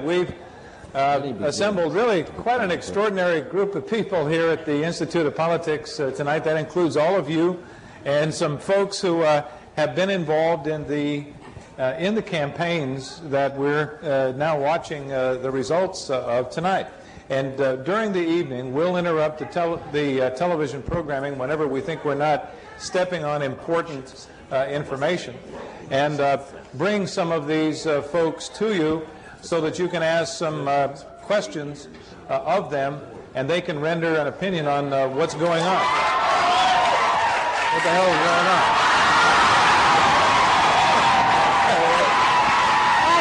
We've assembled really quite an extraordinary group of people here at the Institute of Politics tonight. That includes all of you and some folks who have been involved in the campaigns that we're now watching the results of tonight. And during the evening, we'll interrupt the television programming whenever we think we're not stepping on important information, and bring some of these folks to you so that you can ask some questions of them, and they can render an opinion on what's going on. What the hell is going on?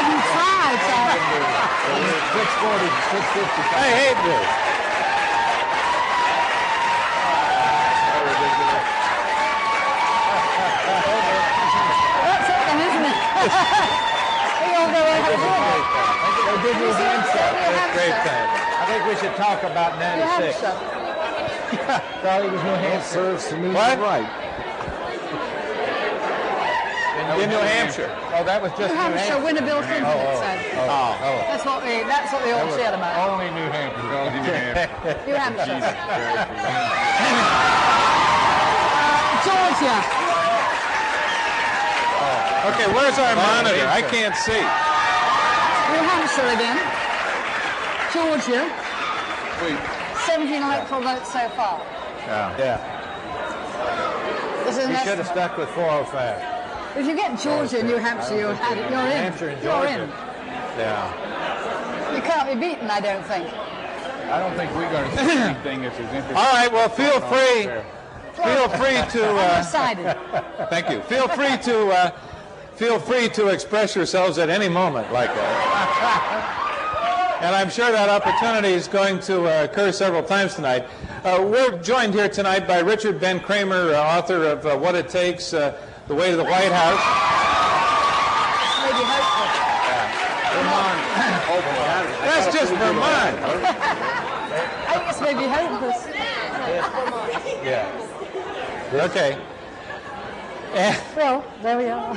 You tried, Charlie. 640, 650. I hate this. That's it then, isn't it? We all go and have a drink. They did New Hampshire. Great time. I think we should talk about 96. Thought it was New Hampshire. Serves to me right. In New Hampshire. Oh, that was just New Hampshire, winner Bill Clinton. That's what we all said about it. Only New Hampshire. Only New Hampshire. New Hampshire. Georgia. Okay, where's our monitor? I can't see. New Hampshire again. Georgia. 17 electoral votes so far. Yeah. This is You should have stuck with 405. If you get Georgia and New Hampshire, you're in. Hampshire and You're Georgia. in. Yeah. You can't be beaten, I don't think. I don't think we're going to see anything that's as interesting. All right, well, feel free to... Undecided. Thank you. Feel free to express yourselves at any moment like that. And I'm sure that opportunity is going to occur several times tonight. We're joined here tonight by Richard Ben Kramer, author of What It Takes, The Way to the White House. Maybe hopeful. That's just Vermont. I think it's maybe hopeless. Yeah. Okay. Well, there we are.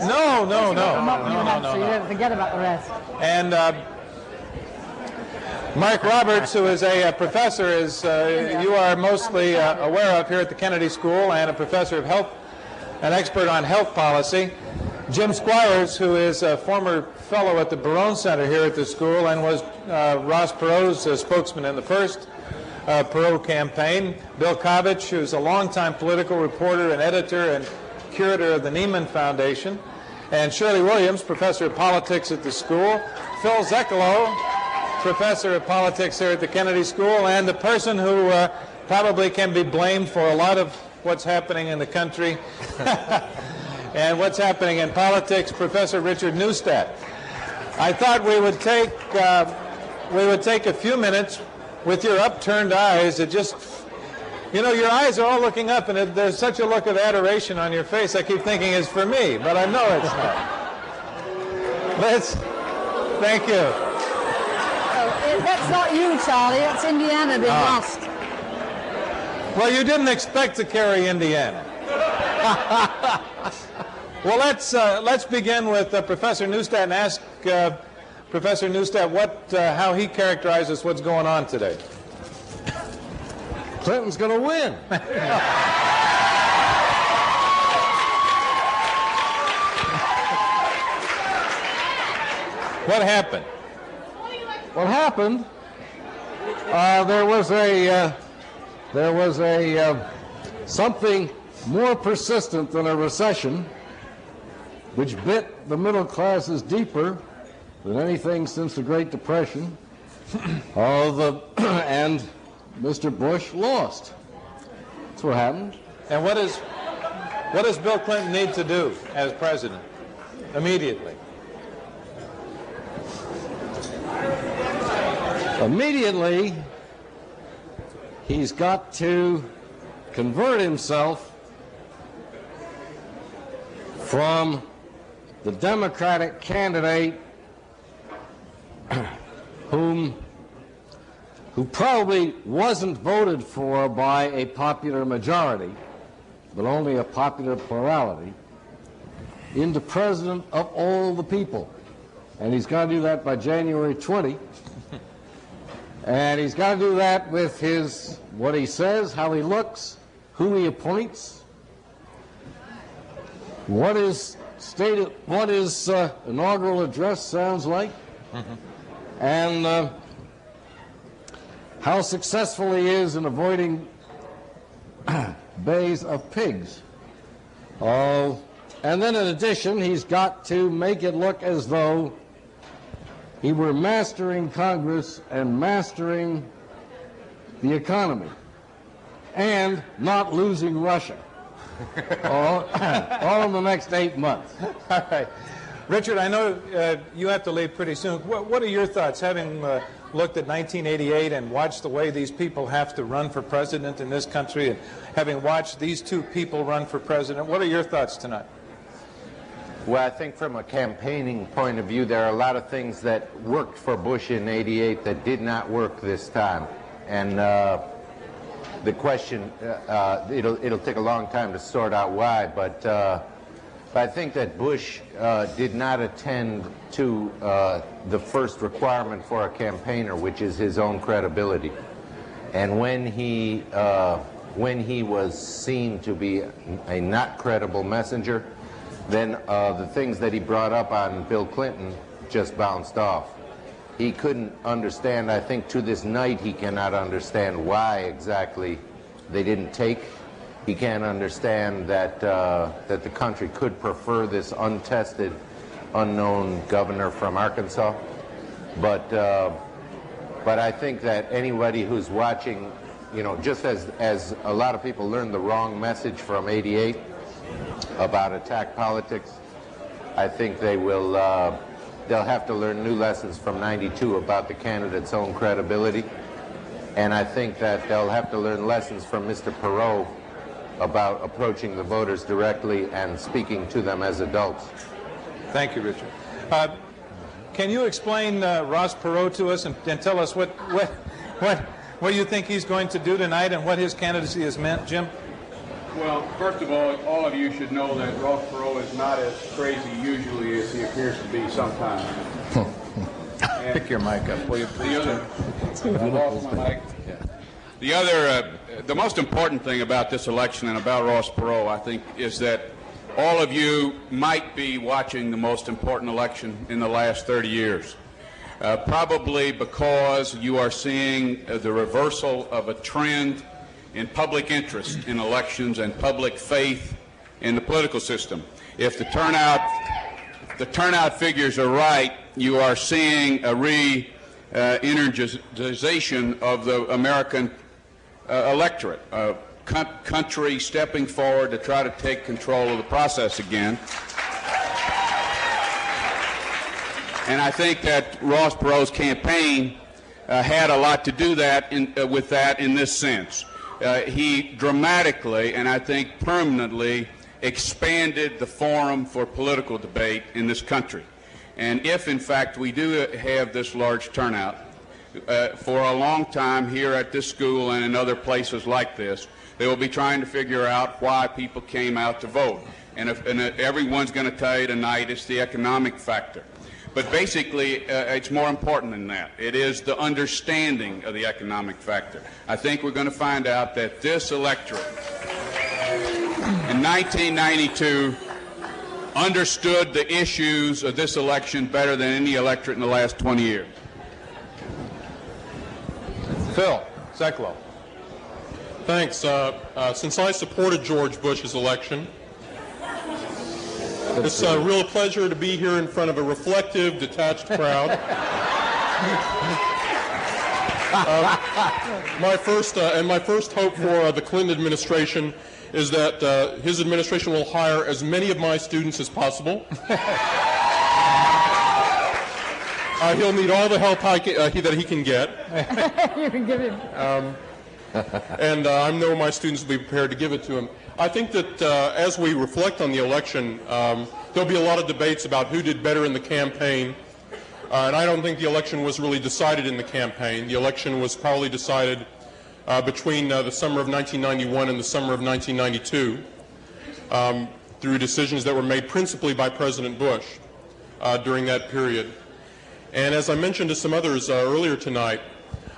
No. You don't forget about the rest. And Mark Roberts, who is a professor, as you are mostly aware of here at the Kennedy School, and a professor of health, an expert on health policy. Jim Squires, who is a former fellow at the Barone Center here at the school and was Ross Perot's spokesman in the first Perot campaign. Bill Kovach, who's a longtime political reporter and editor and curator of the Neiman Foundation. And Shirley Williams, professor of politics at the school. Phil Zekolo, professor of politics here at the Kennedy School, and the person who probably can be blamed for a lot of what's happening in the country and what's happening in politics, Professor Richard Neustadt. I thought we would take a few minutes with your upturned eyes. It just, you know, your eyes are all looking up, and there's such a look of adoration on your face. I keep thinking it's for me, but I know it's not. Thank you. That's not you, Charlie. That's Indiana being lost. Well, you didn't expect to carry Indiana. Well, let's begin with Professor Neustadt and ask Professor Neustadt how he characterizes what's going on today. Clinton's going to win. What happened? What happened? There was something more persistent than a recession, which bit the middle classes deeper than anything since the Great Depression. And Mr. Bush lost. That's what happened. And what does Bill Clinton need to do as president immediately? Immediately, he's got to convert himself from the Democratic candidate who probably wasn't voted for by a popular majority, but only a popular plurality, into president of all the people. and he's got to do that by January 20. And he's got to do that with his, what he says, how he looks, who he appoints, what his inaugural address sounds like, and how successful he is in avoiding bays of pigs. And then in addition, he's got to make it look as though he were mastering Congress and mastering the economy and not losing Russia all in the next 8 months. All right. Richard, I know you have to leave pretty soon. What are your thoughts, having looked at 1988 and watched the way these people have to run for president in this country, and having watched these two people run for president? What are your thoughts tonight? Well, I think from a campaigning point of view, there are a lot of things that worked for Bush in '88 that did not work this time. And the question, it'll take a long time to sort out why, but I think that Bush did not attend to the first requirement for a campaigner, which is his own credibility. And when he was seen to be a not credible messenger, then the things that he brought up on Bill Clinton just bounced off. He couldn't understand, I think to this night he cannot understand why exactly they didn't take. He can't understand that that the country could prefer this untested, unknown governor from Arkansas. But I think that anybody who's watching, you know, just as a lot of people learned the wrong message from '88 about attack politics, I think they will they'll have to learn new lessons from '92 about the candidate's own credibility, and I think that they'll have to learn lessons from Mr. Perot about approaching the voters directly and speaking to them as adults. Thank you, Richard. Can you explain Ross Perot to us and tell us what you think he's going to do tonight and what his candidacy has meant, Jim? Well, first of all of you should know that Ross Perot is not as crazy usually as he appears to be sometimes. Pick your mic up, will you please, Jim? I lost my mic. The most important thing about this election and about Ross Perot, I think, is that all of you might be watching the most important election in the last 30 years. Probably because you are seeing the reversal of a trend in public interest in elections and public faith in the political system. If the turnout figures are right, you are seeing a re-energization of the American electorate, a country stepping forward to try to take control of the process again. And I think that Ross Perot's campaign had a lot to do with that in this sense. He dramatically and I think permanently expanded the forum for political debate in this country. And if, in fact, we do have this large turnout, for a long time here at this school and in other places like this, they will be trying to figure out why people came out to vote. And everyone's going to tell you tonight it's the economic factor. But basically, it's more important than that. It is the understanding of the economic factor. I think we're going to find out that this electorate in 1992 understood the issues of this election better than any electorate in the last 20 years. Phil Zeklow. Thanks. Since I supported George Bush's election, it's a real pleasure to be here in front of a reflective, detached crowd. My first hope for the Clinton administration is that his administration will hire as many of my students as possible. He'll need all the help that he can get. You can give him. And I know my students will be prepared to give it to him. I think that as we reflect on the election, there'll be a lot of debates about who did better in the campaign. And I don't think the election was really decided in the campaign. The election was probably decided between the summer of 1991 and the summer of 1992 through decisions that were made principally by President Bush during that period. And as I mentioned to some others earlier tonight,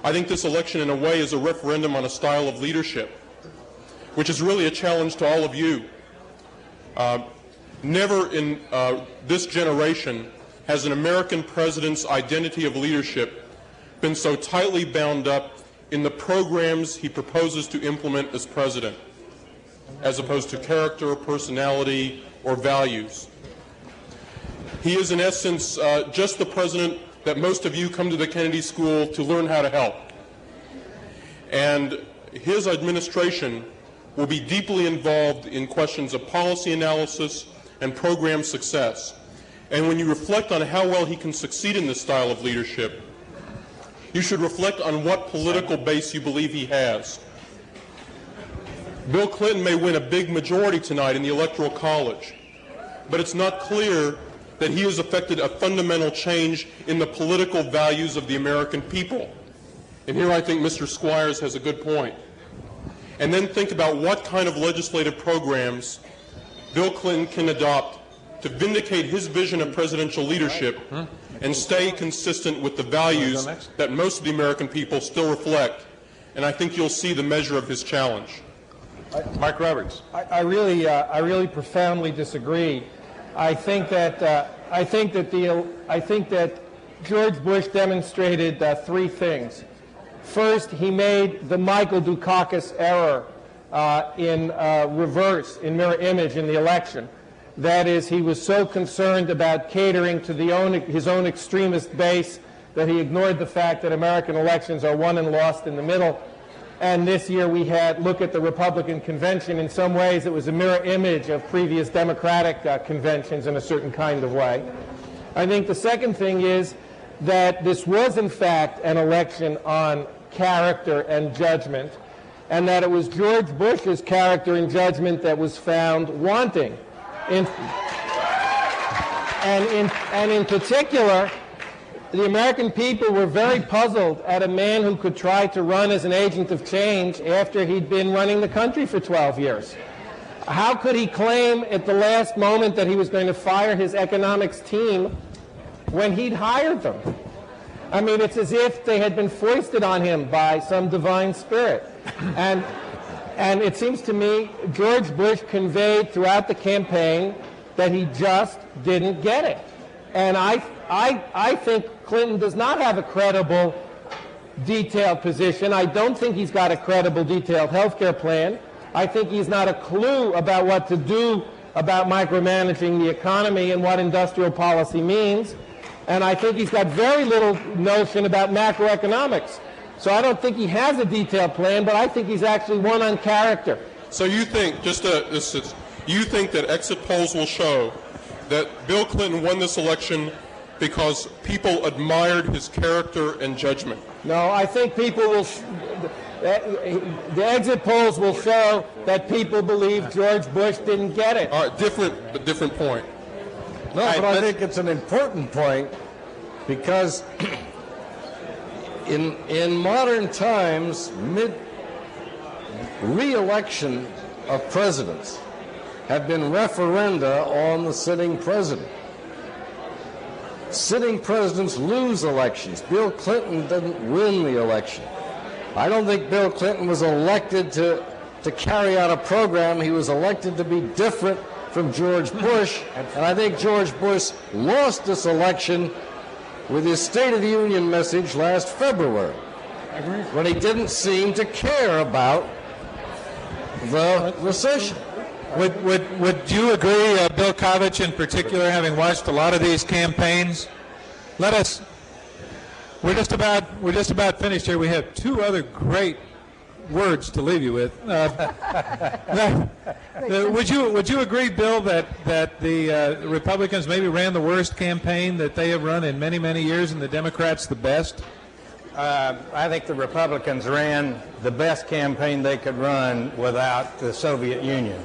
I think this election in a way is a referendum on a style of leadership, which is really a challenge to all of you. Never in this generation has an American president's identity of leadership been so tightly bound up in the programs he proposes to implement as president, as opposed to character, personality, or values. He is, in essence, just the president that most of you come to the Kennedy School to learn how to help. And his administration will be deeply involved in questions of policy analysis and program success. And when you reflect on how well he can succeed in this style of leadership, you should reflect on what political base you believe he has. Bill Clinton may win a big majority tonight in the Electoral College, but it's not clear that he has effected a fundamental change in the political values of the American people. And here I think Mr. Squires has a good point. And then think about what kind of legislative programs Bill Clinton can adopt to vindicate his vision of presidential leadership and stay consistent with the values that most of the American people still reflect. And I think you'll see the measure of his challenge. Mark Roberts. I really profoundly disagree. I think that George Bush demonstrated three things. First, he made the Michael Dukakis error in reverse, in mirror image in the election. That is, he was so concerned about catering to his own extremist base that he ignored the fact that American elections are won and lost in the middle. And this year we had, look at the Republican convention, in some ways it was a mirror image of previous Democratic conventions in a certain kind of way. I think the second thing is that this was in fact an election on character and judgment, and that it was George Bush's character and judgment that was found wanting. And in particular, the American people were very puzzled at a man who could try to run as an agent of change after he'd been running the country for 12 years. How could he claim at the last moment that he was going to fire his economics team when he'd hired them? I mean, it's as if they had been foisted on him by some divine spirit. And it seems to me George Bush conveyed throughout the campaign that he just didn't get it. And I think Clinton does not have a credible, detailed position. I don't think he's got a credible, detailed health care plan. I think he's not a clue about what to do about micromanaging the economy and what industrial policy means. And I think he's got very little notion about macroeconomics. So I don't think he has a detailed plan, but I think he's actually one on character. So you think, you think that exit polls will show that Bill Clinton won this election because people admired his character and judgment? No, I think people will, the exit polls will show that people believe George Bush didn't get it. All right, different point. No, but I think it's an important point because in modern times, re-election of presidents have been referenda on the sitting president. Sitting presidents lose elections. Bill Clinton didn't win the election. I don't think Bill Clinton was elected to carry out a program. He was elected to be different from George Bush, and I think George Bush lost this election with his State of the Union message last February, when he didn't seem to care about the recession. Would you agree, Bill Kovach in particular, having watched a lot of these campaigns? We're just about finished here. We have two other great words to leave you with. Would you agree, Bill, that the Republicans maybe ran the worst campaign that they have run in many, many years, and the Democrats the best? I think the Republicans ran the best campaign they could run without the Soviet Union.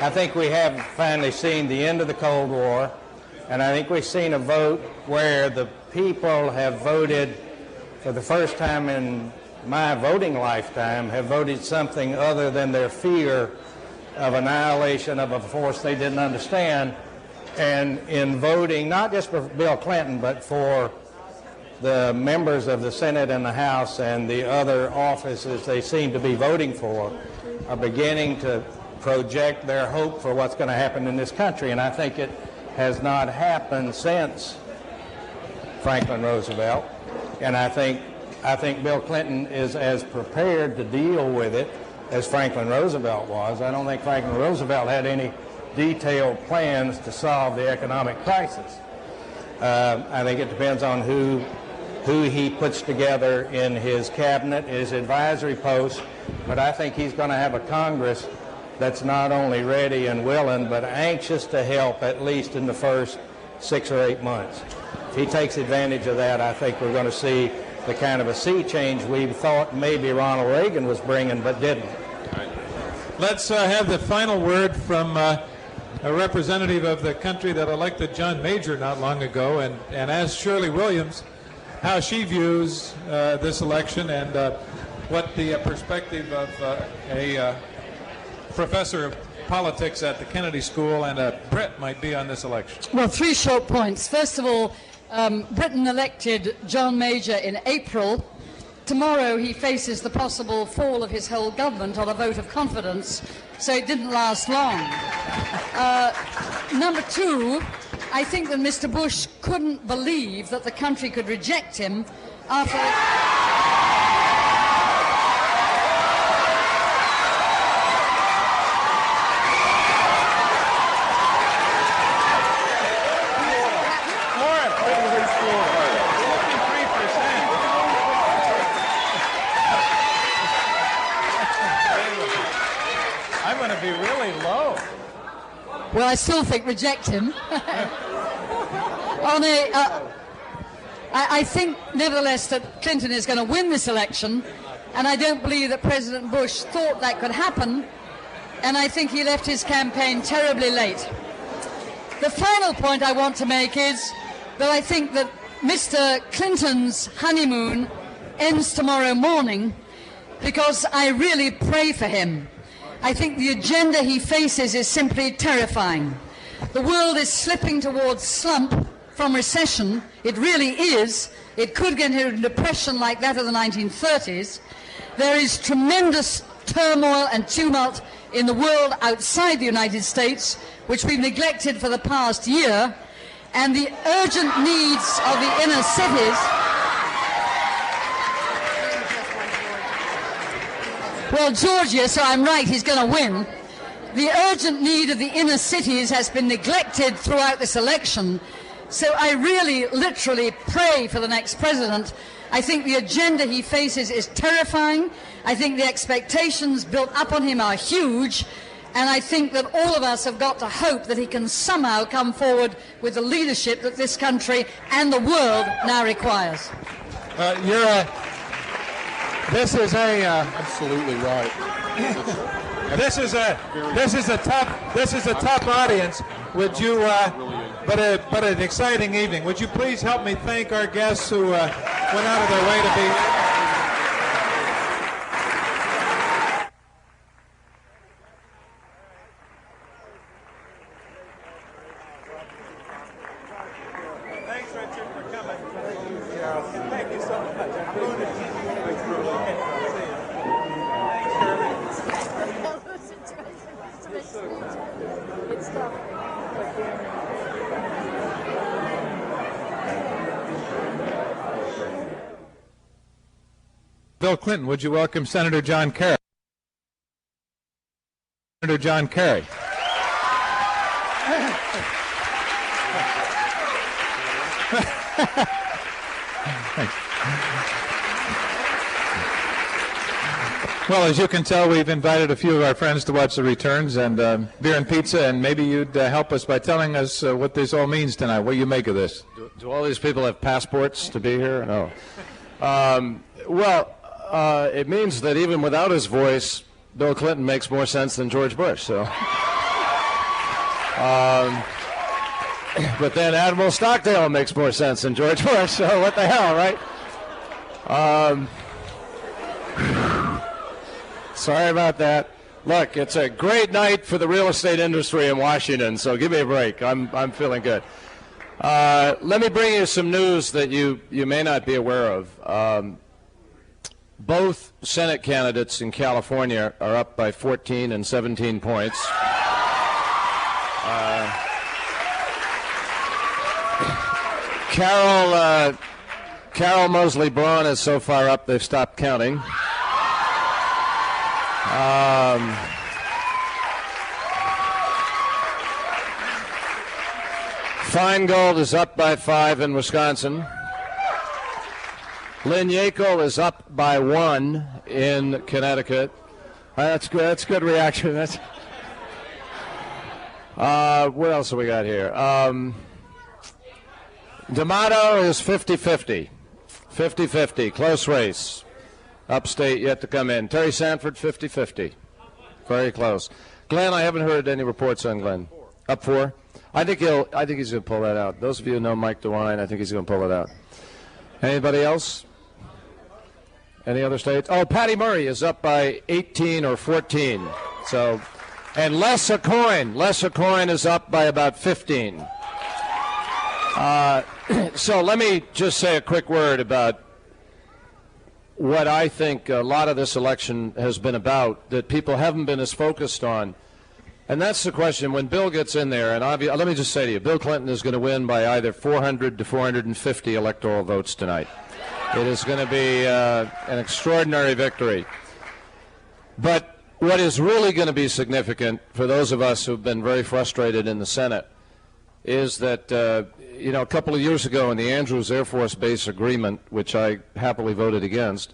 I think we have finally seen the end of the Cold War, and I think we've seen a vote where the people have voted for the first time in my voting lifetime, have voted something other than their fear of annihilation of a force they didn't understand. And in voting, not just for Bill Clinton, but for the members of the Senate and the House and the other offices they seem to be voting for, are beginning to project their hope for what's going to happen in this country. And I think it has not happened since Franklin Roosevelt. And I think Bill Clinton is as prepared to deal with it as Franklin Roosevelt was. I don't think Franklin Roosevelt had any detailed plans to solve the economic crisis. I think it depends on who he puts together in his cabinet, his advisory posts, but I think he's going to have a Congress that's not only ready and willing, but anxious to help at least in the first 6 or 8 months. If he takes advantage of that, I think we're going to see the kind of a sea change we thought maybe Ronald Reagan was bringing, but didn't. Let's have the final word from a representative of the country that elected John Major not long ago, and ask Shirley Williams how she views this election and what the perspective of a professor of politics at the Kennedy School and a Brit might be on this election. Well, 3 short points. First of all, Britain elected John Major in April. Tomorrow he faces the possible fall of his whole government on a vote of confidence, so it didn't last long. Number 2, I think that Mr. Bush couldn't believe that the country could reject him after... I'm going to be really low. Well, I still think reject him. I think, nevertheless, that Clinton is going to win this election, and I don't believe that President Bush thought that could happen, and I think he left his campaign terribly late. The final point I want to make is that I think that Mr. Clinton's honeymoon ends tomorrow morning, because I really pray for him. I think the agenda he faces is simply terrifying. The world is slipping towards slump from recession. It really is. It could get into a depression like that of the 1930s. There is tremendous turmoil and tumult in the world outside the United States, which we've neglected for the past year, and the urgent needs of the inner cities. Well, Georgia, so I'm right, he's going to win. The urgent need of the inner cities has been neglected throughout this election. So I really, literally pray for the next president. I think the agenda he faces is terrifying. I think the expectations built up on him are huge. And I think that all of us have got to hope that he can somehow come forward with the leadership that this country and the world now requires. This is a Absolutely right. this is a tough audience. Would you but an exciting evening. Would you please help me thank our guests who went out of their way to be here? Bill Clinton, would you welcome Senator John Kerry? Senator John Kerry. Well, as you can tell, we've invited a few of our friends to watch the returns and beer and pizza, and maybe you'd help us by telling us what this all means tonight. What do you make of this? Do all these people have passports to be here? No. It means that even without his voice, Bill Clinton makes more sense than George Bush. So, but then Admiral Stockdale makes more sense than George Bush. So what the hell, right? Sorry about that. Look, it's a great night for the real estate industry in Washington, so give me a break. I'm feeling good. Let me bring you some news that you may not be aware of. Both Senate candidates in California are up by 14 and 17 points. Carol Mosley Braun is so far up they've stopped counting. Feingold is up by 5 in Wisconsin. Lynn Yackel is up by 1 in Connecticut. That's good. That's good reaction. That's. What else have we got here? D'Amato is 50-50. 50-50. Close race. Upstate yet to come in. Terry Sanford 50-50. Very close. Glenn, I haven't heard any reports on Glenn. Up 4. I think he's going to pull that out. Those of you who know Mike DeWine, I think he's going to pull it out. Anybody else? Any other states? Oh, Patty Murray is up by 18 or 14. So, and Les Aucoin is up by about 15. So let me just say a quick word about what I think a lot of this election has been about that people haven't been as focused on. And that's the question. When Bill gets in there, and let me just say to you, Bill Clinton is going to win by either 400 to 450 electoral votes tonight. It is going to be an extraordinary victory. But what is really going to be significant for those of us who've been very frustrated in the Senate is that, a couple of years ago in the Andrews Air Force Base agreement, which I happily voted against,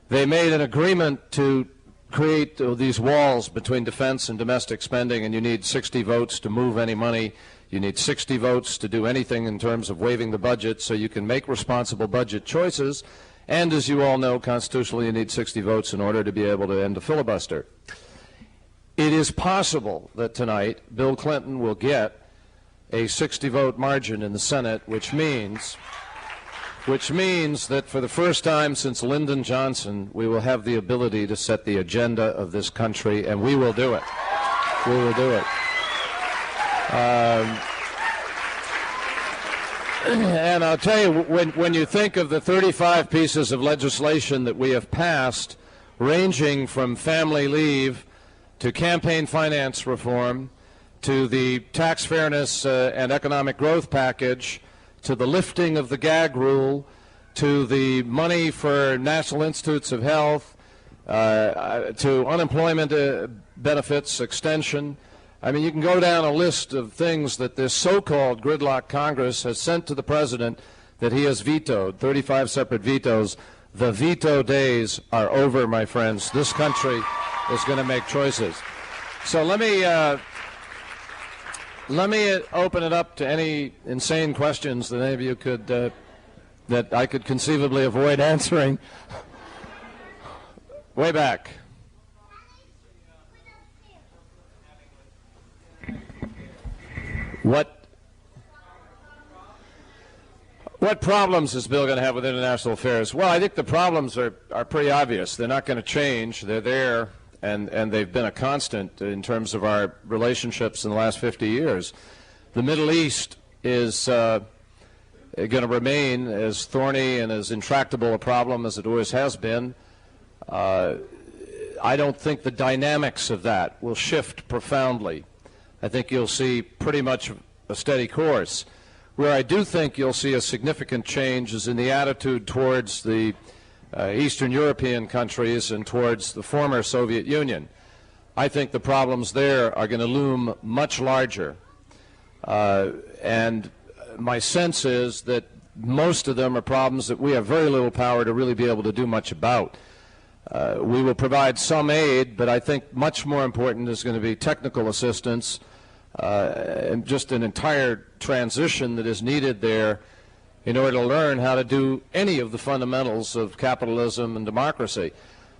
they made an agreement to create these walls between defense and domestic spending, and you need 60 votes to move any money. You need 60 votes to do anything in terms of waiving the budget so you can make responsible budget choices. And as you all know, constitutionally, you need 60 votes in order to be able to end a filibuster. It is possible that tonight Bill Clinton will get a 60-vote margin in the Senate, which means that for the first time since Lyndon Johnson, we will have the ability to set the agenda of this country, and we will do it. We will do it. And I'll tell you, when you think of the 35 pieces of legislation that we have passed, ranging from family leave to campaign finance reform, to the tax fairness and economic growth package, to the lifting of the gag rule, to the money for National Institutes of Health, to unemployment benefits extension. I mean, you can go down a list of things that this so-called gridlock Congress has sent to the president that he has vetoed, 35 separate vetoes. The veto days are over, my friends. This country is going to make choices. So let me open it up to any insane questions that any of you could, that I could conceivably avoid answering. Way back. What problems is Bill going to have with international affairs? Well, I think the problems are pretty obvious. They're not going to change. They're there, and they've been a constant in terms of our relationships in the last 50 years. The Middle East is going to remain as thorny and as intractable a problem as it always has been. I don't think the dynamics of that will shift profoundly. I think you'll see pretty much a steady course. Where I do think you'll see a significant change is in the attitude towards the Eastern European countries and towards the former Soviet Union. I think the problems there are going to loom much larger. And my sense is that most of them are problems that we have very little power to really be able to do much about. We will provide some aid, but I think much more important is going to be technical assistance and just an entire transition that is needed there in order to learn how to do any of the fundamentals of capitalism and democracy.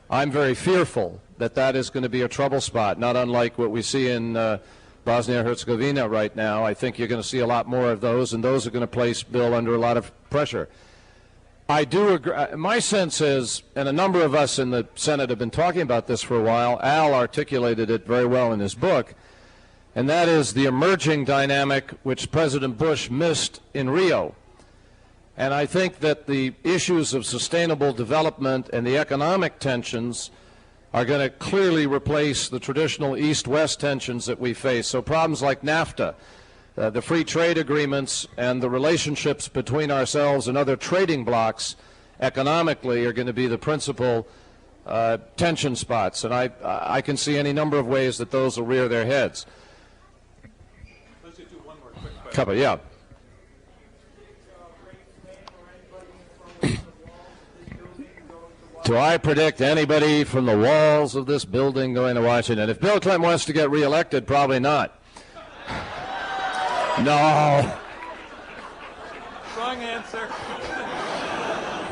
I'm very fearful that that is going to be a trouble spot, not unlike what we see in Bosnia-Herzegovina right now. I think you're going to see a lot more of those, and those are going to place Bill under a lot of pressure. I do agree. My sense is, and a number of us in the Senate have been talking about this for a while, Al articulated it very well in his book, and that is the emerging dynamic which President Bush missed in Rio. And I think that the issues of sustainable development and the economic tensions are going to clearly replace the traditional East-West tensions that we face. So problems like NAFTA, the free trade agreements, and the relationships between ourselves and other trading blocs economically are going to be the principal tension spots. And I can see any number of ways that those will rear their heads. Let's just do one more quick question. Couple, yeah. Do I predict anybody from the walls of this building going to Washington? If Bill Clinton wants to get reelected, probably not. No. Wrong answer.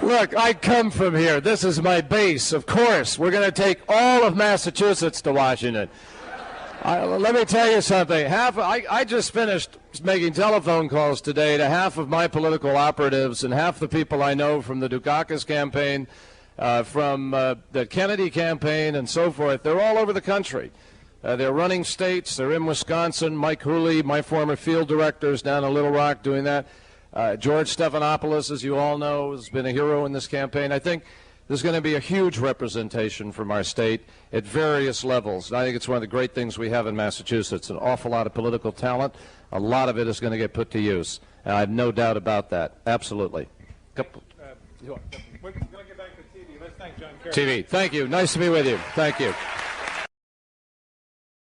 Look, I come from here. This is my base. Of course, we're going to take all of Massachusetts to Washington. Let me tell you something. I just finished making telephone calls today to half of my political operatives and half the people I know from the Dukakis campaign, from the Kennedy campaign, and so forth. They're all over the country. They're running states. They're in Wisconsin. Mike Hooley, my former field director, is down in Little Rock doing that. George Stephanopoulos, as you all know, has been a hero in this campaign. I think there's going to be a huge representation from our state at various levels. And I think it's one of the great things we have in Massachusetts, an awful lot of political talent. A lot of it is going to get put to use. And I have no doubt about that. Absolutely. We're going to get back to TV. Let's thank John Kerry. TV. Thank you. Nice to be with you. Thank you.